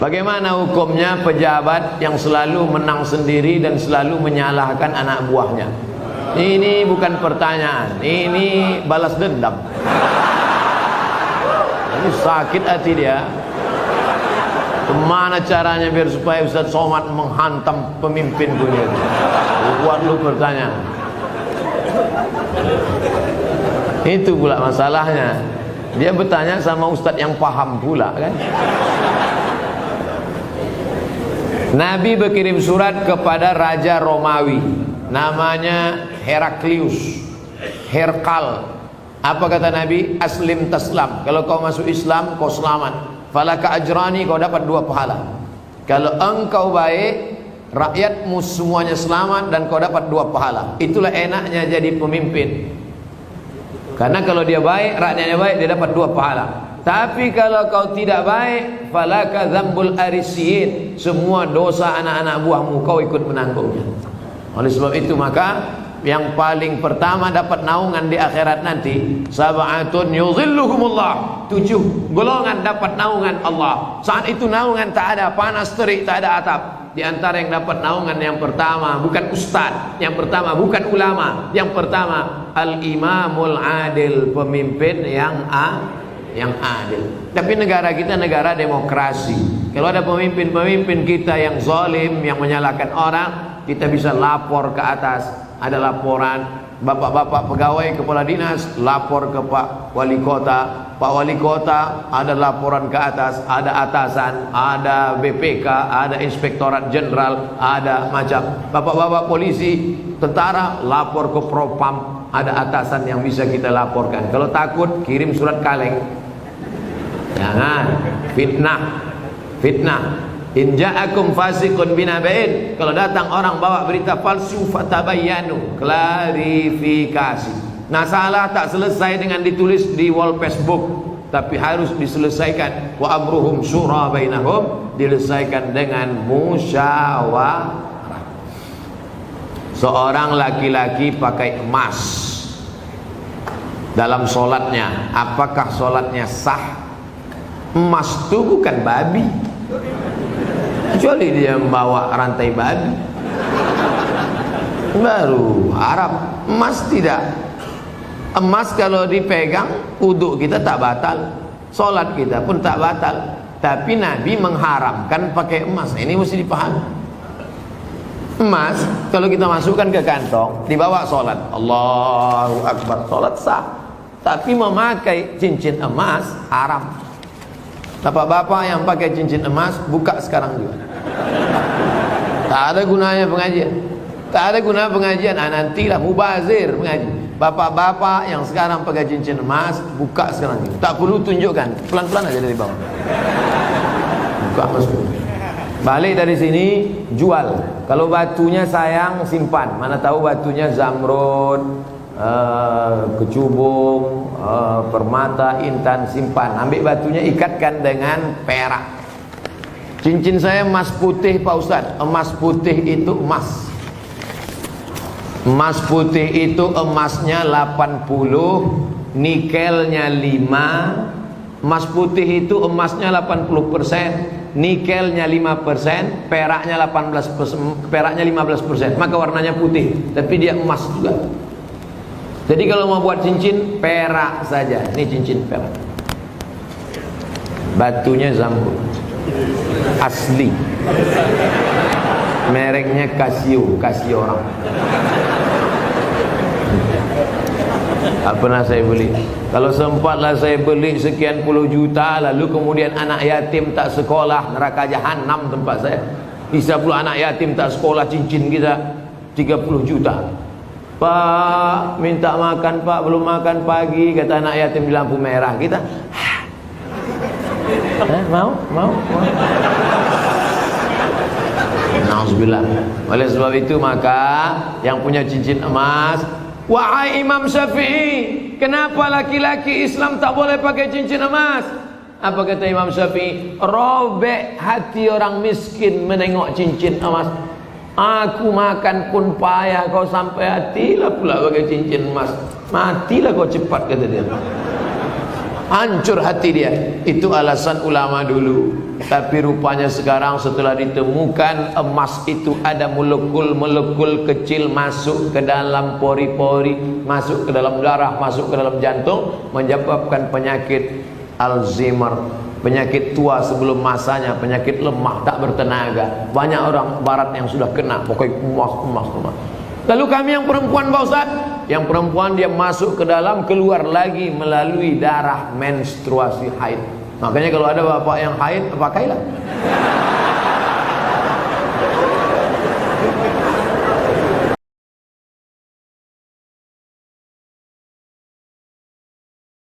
Bagaimana hukumnya pejabat yang selalu menang sendiri dan selalu menyalahkan anak buahnya? Ini bukan pertanyaan, ini balas dendam. Ini sakit hati dia. Kemana caranya biar supaya Ustaz Somad menghantam pemimpin dunia? Buat lu pertanyaan. Itu pula masalahnya. Dia bertanya sama Ustaz yang paham pula kan. Nabi berkirim surat kepada Raja Romawi, namanya Heraklius, Herkal. Apa kata Nabi? Aslim taslam. Kalau kau masuk Islam, kau selamat. Falaka ajrani, kau dapat 2 pahala. Kalau engkau baik, rakyatmu semuanya selamat dan kau dapat 2 pahala. Itulah enaknya jadi pemimpin. Karena kalau dia baik, rakyatnya baik, dia dapat 2 pahala. Tapi kalau kau tidak baik, falaka dzambul arisiyin, semua dosa anak-anak buahmu kau ikut menanggungnya. Oleh sebab itu maka yang paling pertama dapat naungan di akhirat nanti, sab'atun yuzilluhumullah, 7 golongan dapat naungan Allah. Saat itu naungan tak ada panas terik, tak ada atap. Di antara yang dapat naungan yang pertama bukan ustaz, yang pertama bukan ulama, yang pertama al-imamul adil, pemimpin yang adil. Tapi negara kita negara demokrasi. Kalau ada pemimpin-pemimpin kita yang zalim, yang menyalahkan orang, kita bisa lapor ke atas. Ada laporan, bapak-bapak pegawai kepala dinas lapor ke Pak Wali Kota. Pak Wali Kota ada laporan ke atas, ada atasan, ada BPK, ada Inspektorat Jenderal, ada macam. Bapak-bapak polisi, tentara lapor ke Propam, ada atasan yang bisa kita laporkan. Kalau takut kirim surat kaleng. Jangan fitnah. In ja'akum fasiqun binaba'in, kalau datang orang bawa berita palsu, fatabayyanu, klarifikasi. Nah, salah tak selesai dengan ditulis di wall Facebook, tapi harus diselesaikan. Wa amruhum syura bainahum, diselesaikan dengan musyawarah. Seorang laki-laki pakai emas dalam solatnya, apakah solatnya sah? Emas itu bukan babi, kecuali dia membawa rantai babi, baru Arab. Emas tidak. Emas kalau dipegang, wudhu kita tak batal, solat kita pun tak batal. Tapi Nabi mengharamkan pakai emas. Ini mesti dipahami. Emas kalau kita masukkan ke kantong, dibawa solat, Allahu Akbar, solat sah. Tapi memakai cincin emas haram. Bapak-bapak yang pakai cincin emas, buka sekarang juga. Tak ada gunanya pengajian. Tak ada guna pengajian. Nantilah mubazir mengaji. Bapak-bapak yang sekarang pakai cincin emas, buka sekarang juga. Tak perlu tunjukkan, pelan-pelan aja dari bawah. Buka masuk. Balik dari sini, jual. Kalau batunya sayang, simpan. Mana tahu batunya zamrud, kecubung, permata, intan, simpan. Ambil batunya, ikatkan dengan perak. Cincin saya emas putih Pak Ustadz. Emas putih itu emas. Emas putih itu emasnya 80, nikelnya 5. Emas putih itu emasnya 80%, nikelnya 5%, peraknya 18%, peraknya 15%. Maka warnanya putih, tapi dia emas juga. Jadi kalau mau buat cincin, perak saja. Ini cincin perak. Batunya zamrud, asli. Mereknya Casio, Casio orang. Tak pernah saya beli. Kalau sempatlah saya beli sekian puluh juta, lalu kemudian anak yatim tak sekolah, neraka jahanam tempat saya. Bisa pula anak yatim tak sekolah, cincin kita 30 juta. Pak, minta makan Pak, belum makan pagi, kata anak yatim di lampu merah. Kita mau. Nauzubillah. Oleh sebab itu maka yang punya cincin emas, wahai Imam Syafi'i, kenapa laki-laki Islam tak boleh pakai cincin emas? Apa kata Imam Syafi'i? Robek hati orang miskin menengok cincin emas. Aku makan pun payah, kau sampai hatilah pula pakai cincin emas. Matilah kau cepat, kata dia. hancur hati dia. Itu alasan ulama dulu. Tapi rupanya sekarang setelah ditemukan emas itu ada molekul-molekul kecil masuk ke dalam pori-pori, masuk ke dalam darah, masuk ke dalam jantung, menyebabkan penyakit Alzheimer, penyakit tua sebelum masanya, penyakit lemah, tak bertenaga. Banyak orang barat yang sudah kena, pokoknya emas. Lalu kami yang perempuan Pak Ustaz, yang perempuan dia masuk ke dalam, keluar lagi melalui darah menstruasi haid. Makanya kalau ada bapak yang haid, pakailah.